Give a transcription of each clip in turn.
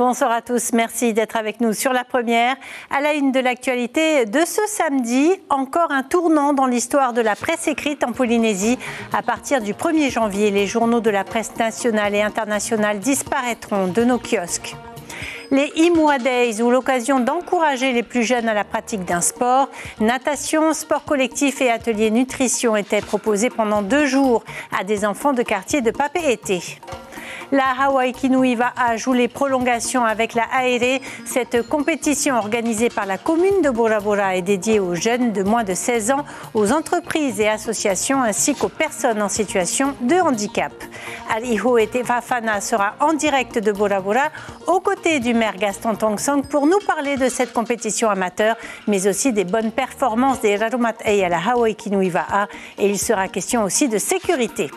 Bonsoir à tous, merci d'être avec nous sur La Première. À la une de l'actualité de ce samedi, encore un tournant dans l'histoire de la presse écrite en Polynésie. À partir du 1er janvier, les journaux de la presse nationale et internationale disparaîtront de nos kiosques. Les Imua Days, ou l'occasion d'encourager les plus jeunes à la pratique d'un sport. Natation, sport collectif et atelier nutrition étaient proposés pendant 2 jours à des enfants de quartier de Papeete. La Hawaii Kinuiva'a joue les prolongations avec la Aere. Cette compétition organisée par la commune de Bora Bora est dédiée aux jeunes de moins de 16 ans, aux entreprises et associations ainsi qu'aux personnes en situation de handicap. Aliho et Tefafana sera en direct de Bora Bora aux côtés du maire Gaston Tongsang pour nous parler de cette compétition amateur, mais aussi des bonnes performances des Rarumatei à la Hawaii Kinuiva'a, et il sera question aussi de sécurité.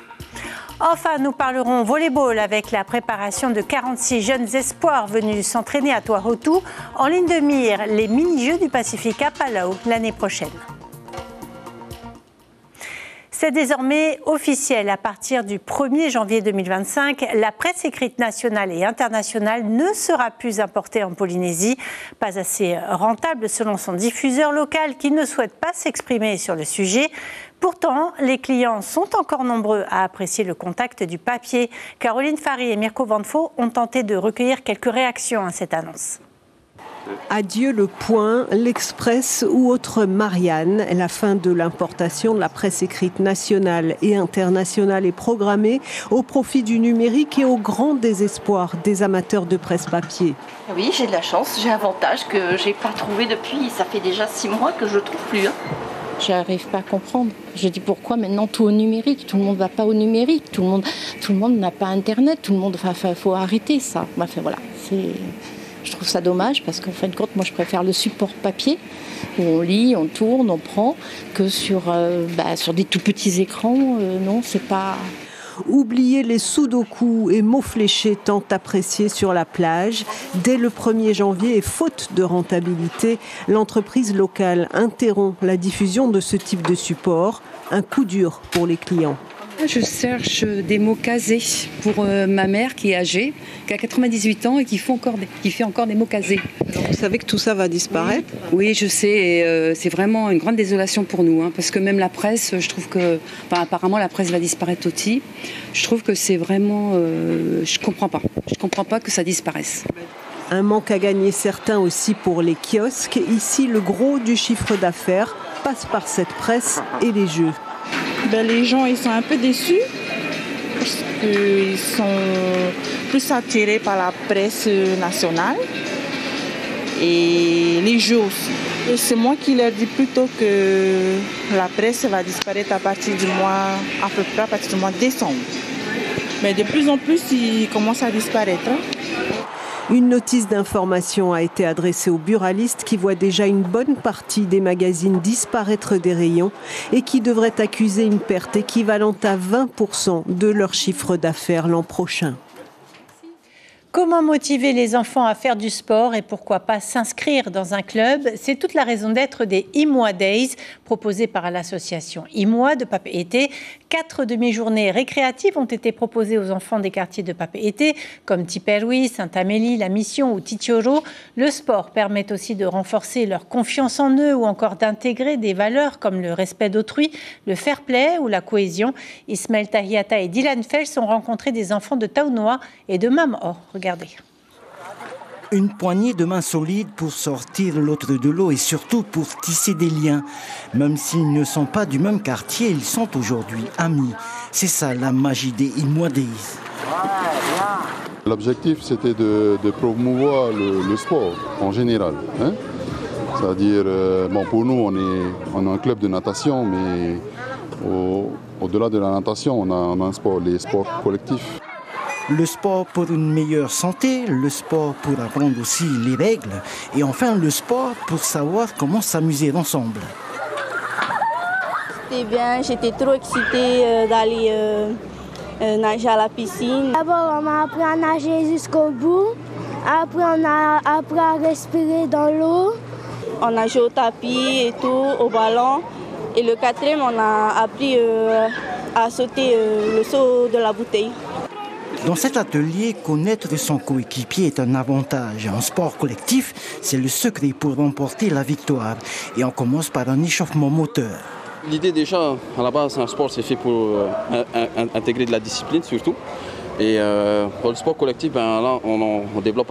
Enfin, nous parlerons volleyball avec la préparation de 46 jeunes espoirs venus s'entraîner à Toahotu. En ligne de mire, les mini-jeux du Pacifique à Palau l'année prochaine. C'est désormais officiel. À partir du 1er janvier 2025, la presse écrite nationale et internationale ne sera plus importée en Polynésie. Pas assez rentable selon son diffuseur local qui ne souhaite pas s'exprimer sur le sujet. Pourtant, les clients sont encore nombreux à apprécier le contact du papier. Caroline Fary et Mirko Vanfo ont tenté de recueillir quelques réactions à cette annonce. Adieu le Point, l'Express ou autre Marianne. La fin de l'importation de la presse écrite nationale et internationale est programmée au profit du numérique et au grand désespoir des amateurs de presse papier. Oui, j'ai de la chance, j'ai un avantage que j'ai pas trouvé depuis, ça fait déjà 6 mois que je ne trouve plus. J'arrive pas à comprendre. Je dis pourquoi maintenant tout au numérique. Tout le monde va pas au numérique. Tout le monde n'a pas Internet. Tout le monde. Enfin, faut arrêter ça. Enfin, voilà. Je trouve ça dommage parce qu'en fin de compte, moi, je préfère le support papier où on lit, on tourne, on prend, que sur des tout petits écrans. Non, c'est pas. Oubliez les sudoku et mots fléchés tant appréciés sur la plage. Dès le 1er janvier, et faute de rentabilité, l'entreprise locale interrompt la diffusion de ce type de support. Un coup dur pour les clients. Je cherche des mots casés pour ma mère qui est âgée, qui a 98 ans et qui fait encore des mots casés. Alors vous savez que tout ça va disparaître ? Oui, je sais, et c'est vraiment une grande désolation pour nous, parce que même la presse, je trouve que, apparemment la presse va disparaître aussi. Je trouve que c'est vraiment, je comprends pas que ça disparaisse. Un manque à gagner certain aussi pour les kiosques. Ici, le gros du chiffre d'affaires passe par cette presse et les jeux. Les gens ils sont un peu déçus parce qu'ils sont plus attirés par la presse nationale et les jeux aussi. Et c'est moi qui leur dis plutôt que la presse va disparaître à partir du mois de décembre. Mais de plus en plus, ils commencent à disparaître. Une notice d'information a été adressée aux buralistes qui voient déjà une bonne partie des magazines disparaître des rayons et qui devraient accuser une perte équivalente à 20% de leur chiffre d'affaires l'an prochain. Comment motiver les enfants à faire du sport et pourquoi pas s'inscrire dans un club? C'est toute la raison d'être des Imua Days proposés par l'association Imua de Papeete. 4 demi-journées récréatives ont été proposées aux enfants des quartiers de Papeete comme Tiperui, Sainte-Amélie, La Mission ou Titioro. Le sport permet aussi de renforcer leur confiance en eux ou encore d'intégrer des valeurs comme le respect d'autrui, le fair play ou la cohésion. Ismaël Tahiata et Dylan Fels ont rencontré des enfants de Taunoa et de Mamor. Regardez. Une poignée de mains solides pour sortir l'autre de l'eau et surtout pour tisser des liens. Même s'ils ne sont pas du même quartier, ils sont aujourd'hui amis. C'est ça la magie des Imua Days. L'objectif, c'était de promouvoir le sport en général. C'est-à-dire, pour nous, on est un club de natation, mais au-delà de la natation, on a un sport, les sports collectifs. Le sport pour une meilleure santé, le sport pour apprendre aussi les règles et enfin le sport pour savoir comment s'amuser ensemble. C'était bien, j'étais trop excitée d'aller nager à la piscine. D'abord, on a appris à nager jusqu'au bout. Après, on a appris à respirer dans l'eau. On a joué au tapis et tout, au ballon. Et le 4e, on a appris à sauter le saut de la bouteille. Dans cet atelier, connaître son coéquipier est un avantage. En sport collectif, c'est le secret pour remporter la victoire. Et on commence par un échauffement moteur. L'idée déjà, à la base, un sport, c'est fait pour intégrer de la discipline surtout. Et pour le sport collectif, là, on développe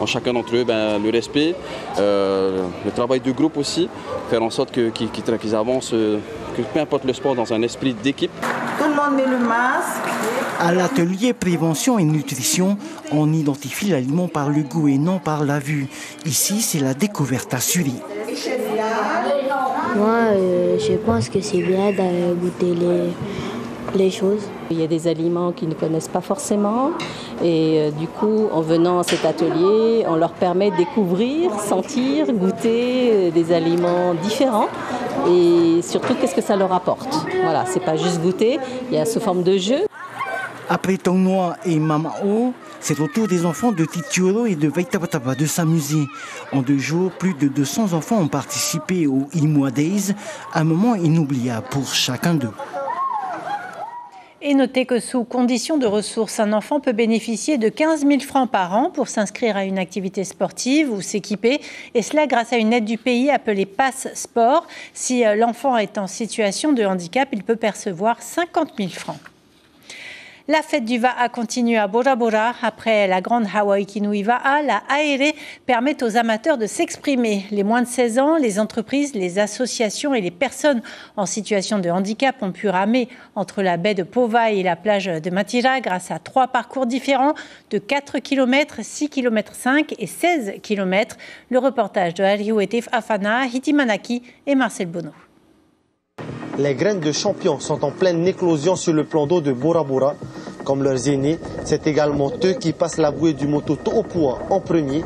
en chacun d'entre eux le respect, le travail de groupe aussi, faire en sorte qu'ils avancent, que peu importe le sport, dans un esprit d'équipe. Tout le monde met le masque. À l'atelier prévention et nutrition, on identifie l'aliment par le goût et non par la vue. Ici, c'est la découverte assurée. Moi, je pense que c'est bien de goûter les choses. Il y a des aliments qu'ils ne connaissent pas forcément et du coup, en venant à cet atelier, on leur permet de découvrir, sentir, goûter des aliments différents et surtout qu'est-ce que ça leur apporte. Voilà, c'est pas juste goûter, il y a sous forme de jeu. Après Tonnois et Mamao, c'est au tour des enfants de Titioro et de Vaitabataba de s'amuser. En 2 jours, plus de 200 enfants ont participé au Imua Days, un moment inoubliable pour chacun d'eux. Et notez que sous condition de ressources, un enfant peut bénéficier de 15 000 francs par an pour s'inscrire à une activité sportive ou s'équiper. Et cela grâce à une aide du pays appelée Pass Sport. Si l'enfant est en situation de handicap, il peut percevoir 50 000 francs. La fête du Va'a continue à Bora Bora. Après la grande Hawaii Kinui Va'a, la Aere permet aux amateurs de s'exprimer. Les moins de 16 ans, les entreprises, les associations et les personnes en situation de handicap ont pu ramer entre la baie de Powai et la plage de Matira grâce à 3 parcours différents de 4 km, 6 km 5 et 16 km. Le reportage de Arihuete Afana, Hitimanaki et Marcel Bono. Les graines de champions sont en pleine éclosion sur le plan d'eau de Bora Bora. Comme leurs aînés, c'est également eux qui passent la bouée du moto To'opua en premier.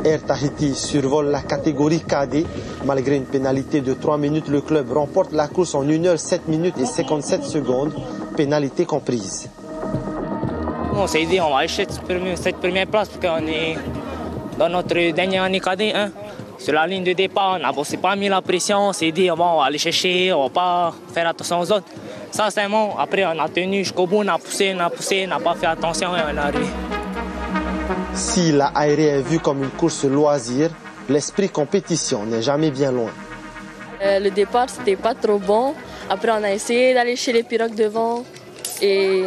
Air Tahiti survole la catégorie cadet. Malgré une pénalité de 3 minutes, le club remporte la course en 1 heure 7 minutes et 57 secondes, pénalité comprise. On s'est dit on va aller cette première place parce qu'on est dans notre dernière année cadet. Sur la ligne de départ, on s'est pas mis la pression, on s'est dit bon, on va aller chercher, on va pas faire attention aux autres. Ça c'est bon, après on a tenu jusqu'au bout, on a poussé, on n'a pas fait attention et on est arrivé. Si la Aere est vue comme une course loisir, l'esprit compétition n'est jamais bien loin. Le départ c'était pas trop bon, après on a essayé d'aller chez les pirogues devant et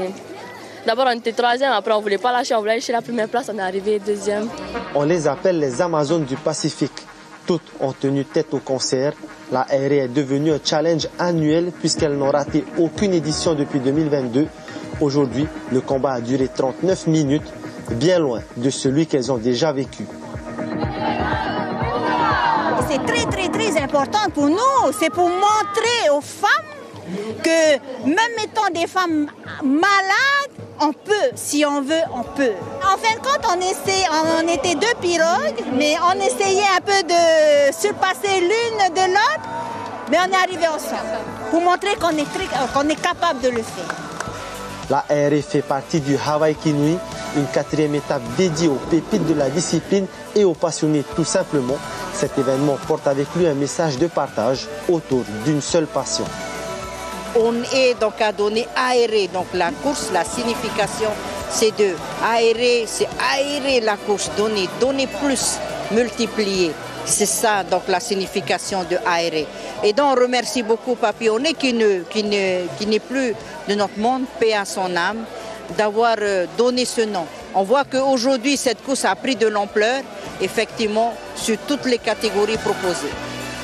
d'abord on était 3e, après on voulait pas lâcher, on voulait aller chez la première place, on est arrivé 2e. On les appelle les Amazones du Pacifique. Toutes ont tenu tête au concert. La Aere est devenue un challenge annuel puisqu'elles n'ont raté aucune édition depuis 2022. Aujourd'hui, le combat a duré 39 minutes, bien loin de celui qu'elles ont déjà vécu. C'est très important pour nous. C'est pour montrer aux femmes que même étant des femmes malades, on peut, si on veut, on peut. En fin de compte, on était 2 pirogues, mais on essayait un peu de surpasser l'une de l'autre, mais on est arrivé ensemble pour montrer qu'on est capable de le faire. La Aere fait partie du Hawaii Kinui, une 4e étape dédiée aux pépites de la discipline et aux passionnés tout simplement. Cet événement porte avec lui un message de partage autour d'une seule passion. On est donc à donner aérer, donc la course, la signification c'est de aérer, c'est aérer la course, donner plus, multiplier. C'est ça donc la signification de aérer. Et donc on remercie beaucoup Papillonnet qui n'est plus de notre monde, paix à son âme, d'avoir donné ce nom. On voit qu'aujourd'hui cette course a pris de l'ampleur, effectivement, sur toutes les catégories proposées.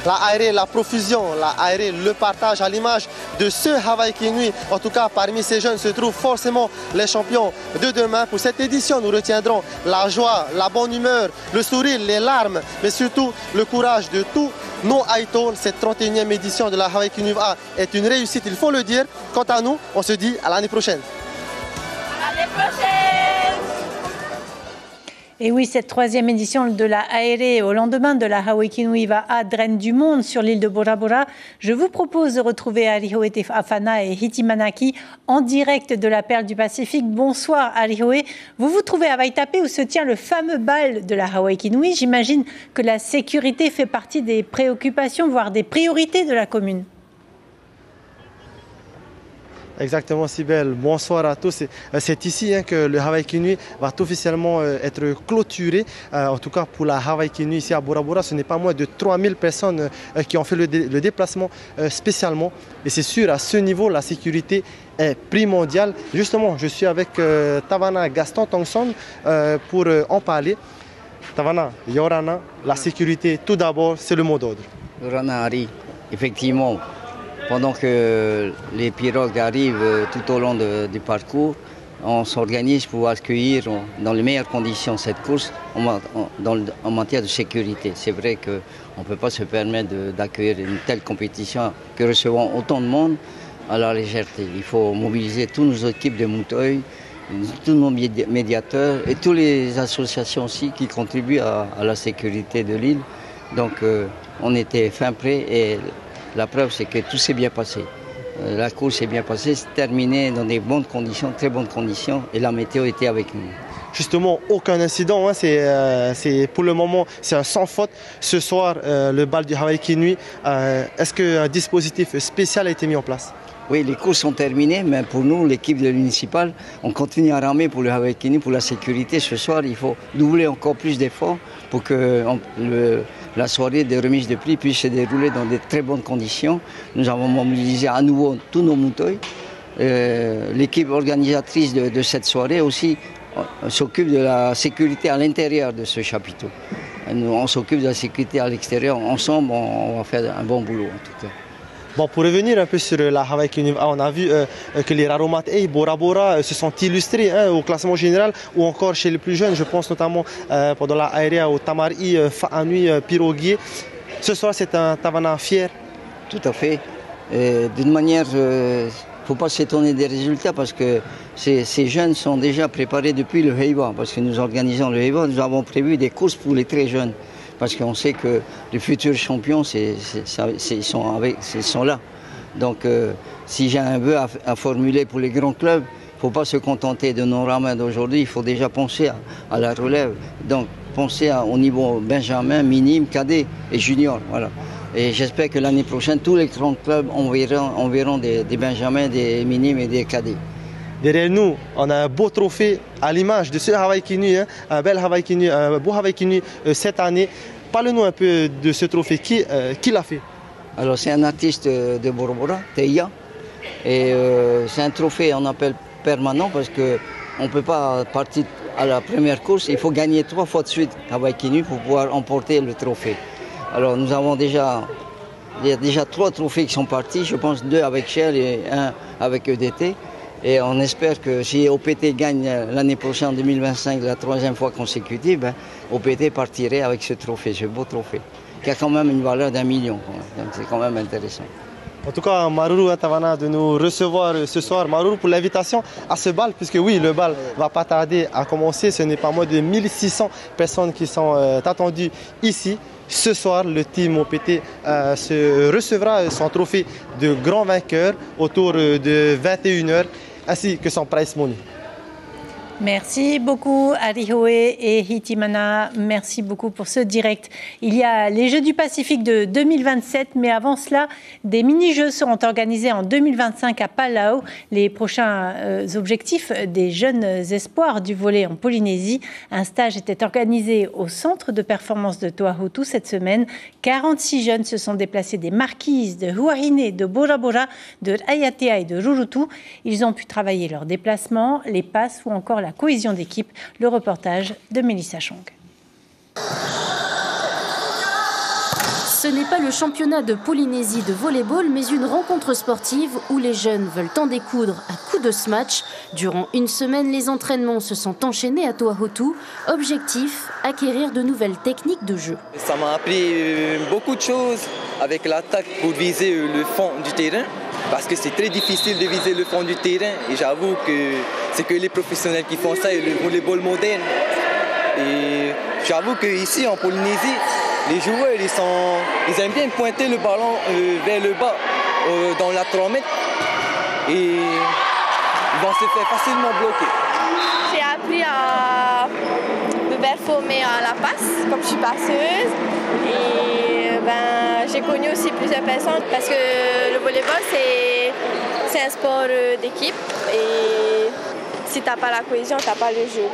La Aere, la profusion, la Aere, le partage à l'image de ce Hawaii Kinui. En tout cas, parmi ces jeunes se trouvent forcément les champions de demain. Pour cette édition, nous retiendrons la joie, la bonne humeur, le sourire, les larmes, mais surtout le courage de tous nos Aito. Cette 31e édition de la Hawaii Kinui est une réussite, il faut le dire. Quant à nous, on se dit à l'année prochaine. À l'année prochaine! Et oui, cette 3e édition de la Aere au lendemain de la Hawaii Kinui Va'a draine du monde sur l'île de Bora Bora. Je vous propose de retrouver Arihoe Afana et Hitimanaki en direct de la Perle du Pacifique. Bonsoir Arihoe. Vous vous trouvez à Vaitape où se tient le fameux bal de la Hawaii Kinui. J'imagine que la sécurité fait partie des préoccupations, voire des priorités de la commune. Exactement, Sibelle. Bonsoir à tous. C'est ici que le Hawaii Kinui va officiellement être clôturé. En tout cas, pour la Hawaii Kinui ici à Bora Bora, ce n'est pas moins de 3000 personnes qui ont fait le déplacement spécialement. Et c'est sûr, à ce niveau, la sécurité est primordiale. Justement, je suis avec Tavana Gaston Tongson pour en parler. Tavana, Yorana, la sécurité, tout d'abord, c'est le mot d'ordre. Yorana Hari, effectivement. Pendant que les pirogues arrivent tout au long du parcours, on s'organise pour accueillir dans les meilleures conditions cette course en matière de sécurité. C'est vrai qu'on ne peut pas se permettre d'accueillir une telle compétition que recevant autant de monde à la légèreté. Il faut mobiliser toutes nos équipes de Mouteuil, tous nos médiateurs et toutes les associations aussi qui contribuent à la sécurité de l'île. Donc on était fin prêt et la preuve, c'est que tout s'est bien passé. La course s'est bien passée, c'est terminé dans des bonnes conditions, très bonnes conditions, et la météo était avec nous. Justement, aucun incident, c'est pour le moment, c'est un sans faute. Ce soir, le bal du Hawaii Kinui, est-ce qu'un dispositif spécial a été mis en place? Oui, les courses sont terminées, mais pour nous, l'équipe de municipale, on continue à ramer pour le Hawaii Kinui, pour la sécurité. Ce soir, il faut doubler encore plus d'efforts pour que la soirée de remise de prix puisse se dérouler dans de très bonnes conditions. Nous avons mobilisé à nouveau tous nos mouteuils. L'équipe organisatrice de cette soirée aussi s'occupe de la sécurité à l'intérieur de ce chapiteau. On s'occupe de la sécurité à l'extérieur. Ensemble, on va faire un bon boulot en tout cas. Bon, pour revenir un peu sur la Hawaii Kinui, on a vu que les Raromat et Bora Bora se sont illustrés au classement général ou encore chez les plus jeunes. Je pense notamment pendant la aérea au Tamari, Fa'anui, Piroguier. Ce soir, c'est un Tavana fier. Tout à fait. D'une manière, il ne faut pas s'étonner des résultats parce que ces jeunes sont déjà préparés depuis le Heiwa. Parce que nous organisons le Heiwa, nous avons prévu des courses pour les très jeunes. Parce qu'on sait que les futurs champions, ils sont là. Donc, si j'ai un vœu à formuler pour les grands clubs, il ne faut pas se contenter de nos rameurs d'aujourd'hui, il faut déjà penser à la relève. Donc, penser au niveau benjamin, minime, cadet et junior. Voilà. Et j'espère que l'année prochaine, tous les grands clubs, on verra des benjamins, des minimes et des cadets. Derrière nous, on a un beau trophée à l'image de ce Hawaii Kinui, un bel Hawaii Kinui, un beau Hawaii Kinui cette année. Parle-nous un peu de ce trophée, qui l'a fait? Alors c'est un artiste de Bora Bora, Teia, et c'est un trophée, on appelle permanent parce qu'on ne peut pas partir à la première course, il faut gagner 3 fois de suite Hawaii Kinui pour pouvoir emporter le trophée. Alors nous avons il y a déjà 3 trophées qui sont partis, je pense 2 avec Shell et 1 avec EDT. Et on espère que si OPT gagne l'année prochaine, en 2025, la 3e fois consécutive, OPT partirait avec ce trophée, ce beau trophée, qui a quand même une valeur d'1 million. Donc c'est quand même intéressant. En tout cas, Maruru Tavana de nous recevoir ce soir. Maruru pour l'invitation à ce bal, puisque oui, le bal ne va pas tarder à commencer. Ce n'est pas moins de 1600 personnes qui sont attendues ici. Ce soir, le team OPT recevra son trophée de grand vainqueur autour de 21h. Ainsi que son prize money. Merci beaucoup Arihoe et Hitimana, merci beaucoup pour ce direct. Il y a les Jeux du Pacifique de 2027, mais avant cela, des mini-jeux seront organisés en 2025 à Palau. Les prochains objectifs des jeunes espoirs du volley en Polynésie. Un stage était organisé au centre de performance de Toahutu cette semaine. 46 jeunes se sont déplacés des Marquises, de Huahine, de Bora Bora, de Ayatea et de Rurutu. Ils ont pu travailler leurs déplacements, les passes ou encore la cohésion d'équipe. Le reportage de Mélissa Chong. Ce n'est pas le championnat de Polynésie de volleyball, mais une rencontre sportive où les jeunes veulent en découdre à coups de smash. Durant une semaine, les entraînements se sont enchaînés à Toahutu. Objectif, acquérir de nouvelles techniques de jeu. Ça m'a appris beaucoup de choses avec l'attaque pour viser le fond du terrain. Parce que c'est très difficile de viser le fond du terrain. Et j'avoue que c'est que les professionnels qui font ça et le volleyball moderne. Et j'avoue qu'ici en Polynésie, les joueurs ils aiment bien pointer le ballon vers le bas dans la 3 mètres. Et ils vont se faire facilement bloquer. J'ai appris à me performer à la passe, comme je suis passeuse. Et J'ai connu aussi plusieurs personnes parce que le volleyball, c'est un sport d'équipe et si tu n'as pas la cohésion, tu n'as pas le jeu.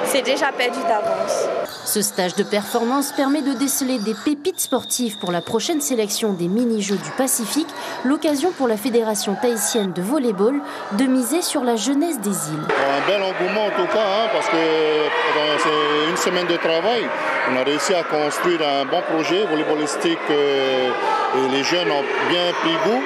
C'est déjà perdu d'avance. Ce stage de performance permet de déceler des pépites sportives pour la prochaine sélection des mini-jeux du Pacifique, l'occasion pour la Fédération tahitienne de volleyball de miser sur la jeunesse des îles. Un bel engouement en tout cas, parce que c'est une semaine de travail. On a réussi à construire un bon projet volleyballistique et les jeunes ont bien pris goût.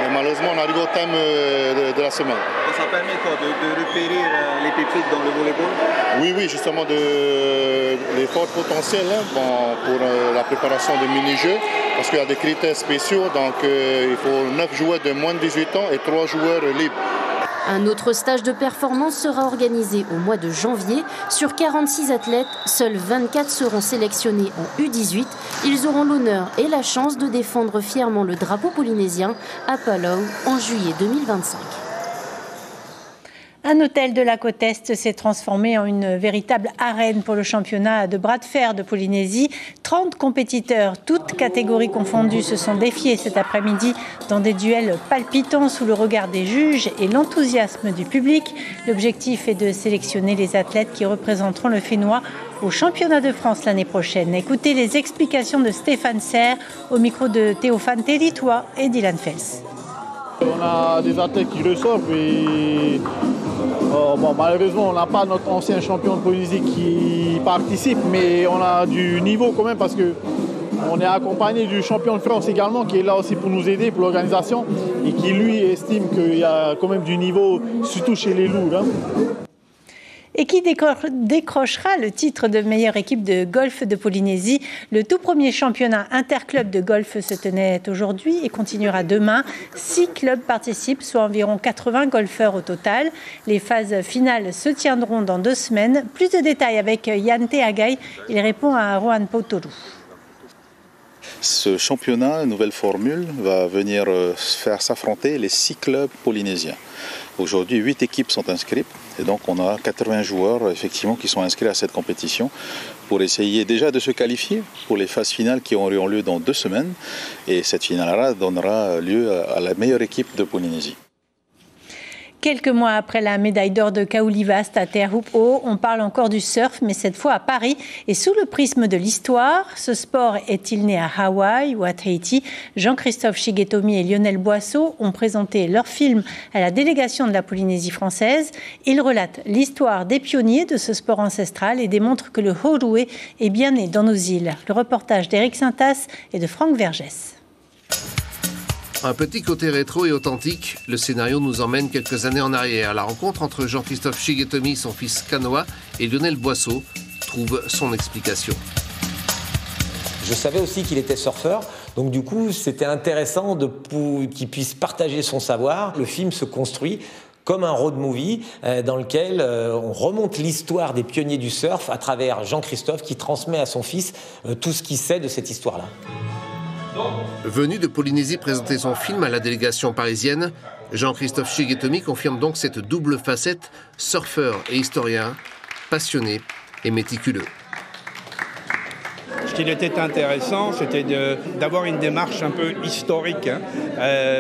Mais malheureusement, on arrive au thème de la semaine. Et ça permet quoi, de repérer les pépites dans le volleyball? Oui, justement, les forts potentiels pour la préparation des mini-jeux, parce qu'il y a des critères spéciaux, donc il faut 9 joueurs de moins de 18 ans et 3 joueurs libres. Un autre stage de performance sera organisé au mois de janvier. Sur 46 athlètes, seuls 24 seront sélectionnés en U18. Ils auront l'honneur et la chance de défendre fièrement le drapeau polynésien à Palau en juillet 2025. Un hôtel de la côte Est s'est transformé en une véritable arène pour le championnat de bras de fer de Polynésie. 30 compétiteurs, toutes catégories confondues, se sont défiés cet après-midi dans des duels palpitants sous le regard des juges et l'enthousiasme du public. L'objectif est de sélectionner les athlètes qui représenteront le Fénois au championnat de France l'année prochaine. Écoutez les explications de Stéphane Serre au micro de Théophane Télitois et Dylan Fels. On a des athlètes qui ressortent et malheureusement on n'a pas notre ancien champion de Polynésie qui participe, mais on a du niveau quand même parce qu'on est accompagné du champion de France également qui est là aussi pour nous aider pour l'organisation et qui lui estime qu'il y a quand même du niveau, surtout chez les lourds. Et qui décrochera le titre de meilleure équipe de golf de Polynésie. Le tout premier championnat interclub de golf se tenait aujourd'hui et continuera demain. 6 clubs participent, soit environ 80 golfeurs au total. Les phases finales se tiendront dans 2 semaines. Plus de détails avec Yann Teagai. Il répond à Rohan Pautoru. Ce championnat, nouvelle formule, va venir faire s'affronter les 6 clubs polynésiens. Aujourd'hui, 8 équipes sont inscrites et donc on a 80 joueurs effectivement qui sont inscrits à cette compétition pour essayer déjà de se qualifier pour les phases finales qui auront lieu dans 2 semaines. Et cette finale-là donnera lieu à la meilleure équipe de Polynésie. Quelques mois après la médaille d'or de Kaulivast à Te Ahupu'o, on parle encore du surf, mais cette fois à Paris. Et sous le prisme de l'histoire, ce sport est-il né à Hawaï ou à Tahiti? Jean-Christophe Shigetomi et Lionel Boisseau ont présenté leur film à la délégation de la Polynésie française. Ils relatent l'histoire des pionniers de ce sport ancestral et démontrent que le Horué est bien né dans nos îles. Le reportage d'Éric Saintas et de Franck Vergès. Un petit côté rétro et authentique, le scénario nous emmène quelques années en arrière. La rencontre entre Jean-Christophe Shigetomi, son fils Kanoa, et Lionel Boisseau trouve son explication. Je savais aussi qu'il était surfeur, donc du coup c'était intéressant qu'il puisse partager son savoir. Le film se construit comme un road movie dans lequel on remonte l'histoire des pionniers du surf à travers Jean-Christophe qui transmet à son fils tout ce qu'il sait de cette histoire-là. Venu de Polynésie présenter son film à la délégation parisienne, Jean-Christophe Shigetomi confirme donc cette double facette, surfeur et historien, passionné et méticuleux. Ce qui était intéressant, c'était d'avoir une démarche un peu historique,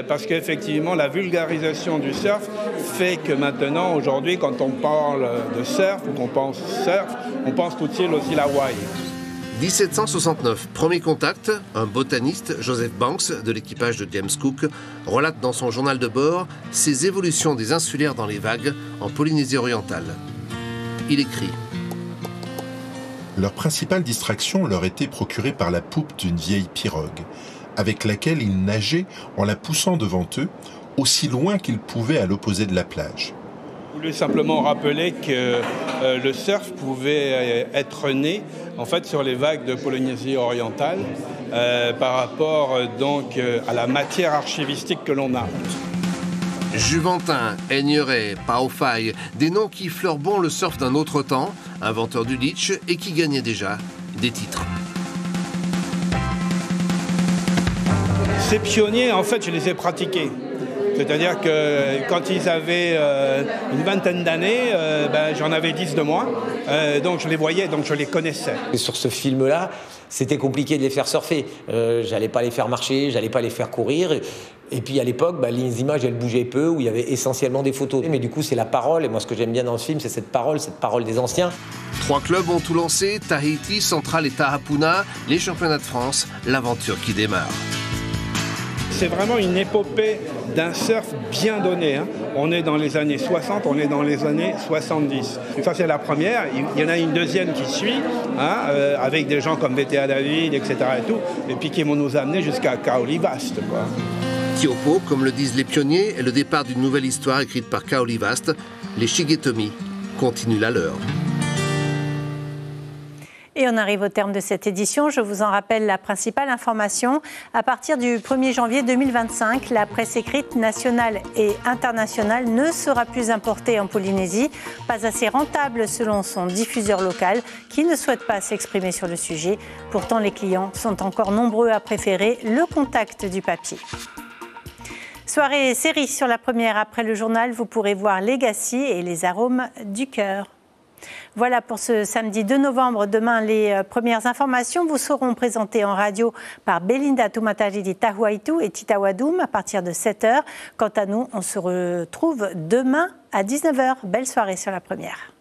parce qu'effectivement, la vulgarisation du surf fait que maintenant, aujourd'hui, quand on parle de surf, ou qu'on pense surf, on pense tout de suite aux îles Hawaï. 1769, premier contact, un botaniste, Joseph Banks, de l'équipage de James Cook, relate dans son journal de bord ses évolutions des insulaires dans les vagues en Polynésie orientale. Il écrit : leur principale distraction leur était procurée par la poupe d'une vieille pirogue, avec laquelle ils nageaient en la poussant devant eux, aussi loin qu'ils pouvaient à l'opposé de la plage. Je voulais simplement rappeler que le surf pouvait être né en fait sur les vagues de Polynésie orientale par rapport donc à la matière archivistique que l'on a. Juventin, Aigneret, Paofai, des noms qui fleurent bon le surf d'un autre temps, inventeur du litch et qui gagnaient déjà des titres. Ces pionniers, en fait, je les ai pratiqués. C'est-à-dire que quand ils avaient une vingtaine d'années, j'en avais 10 de moins. Donc je les voyais, donc je les connaissais. Et sur ce film-là, c'était compliqué de les faire surfer. J'allais pas les faire marcher, j'allais pas les faire courir. Et puis à l'époque, les images, elles bougeaient peu, où il y avait essentiellement des photos. Mais du coup, c'est la parole. Et moi, ce que j'aime bien dans le film, c'est cette parole des anciens. 3 clubs ont tout lancé, Tahiti, Central et Tahapuna. Les championnats de France, l'aventure qui démarre. C'est vraiment une épopée d'un surf bien donné. Hein. On est dans les années 60, on est dans les années 70. Ça, c'est la première. Il y en a une deuxième qui suit, avec des gens comme VTA David, etc. Et puis qui vont nous amener jusqu'à Kaolivast, quoi. Tiopo, comme le disent les pionniers, est le départ d'une nouvelle histoire écrite par Kaolivast. Les Shigetomi continuent la leur. Et on arrive au terme de cette édition. Je vous en rappelle la principale information. À partir du 1er janvier 2025, la presse écrite nationale et internationale ne sera plus importée en Polynésie. Pas assez rentable selon son diffuseur local qui ne souhaite pas s'exprimer sur le sujet. Pourtant, les clients sont encore nombreux à préférer le contact du papier. Soirée série sur la première. Après le journal, vous pourrez voir Legacy et les arômes du cœur. Voilà pour ce samedi 2 novembre. Demain, les premières informations vous seront présentées en radio par Belinda Tumataridi Tahuaitu et Tita Wadoum à partir de 7h. Quant à nous, on se retrouve demain à 19h. Belle soirée sur la première.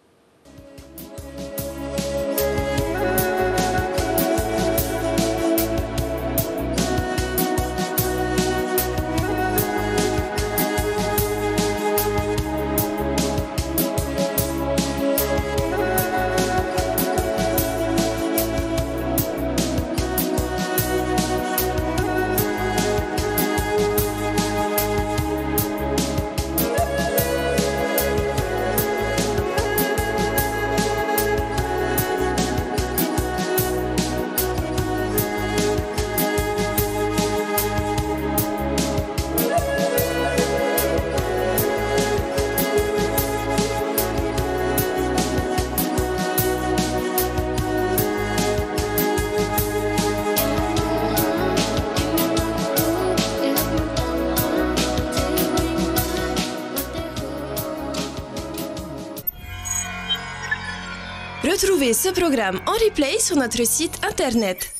Retrouvez ce programme en replay sur notre site internet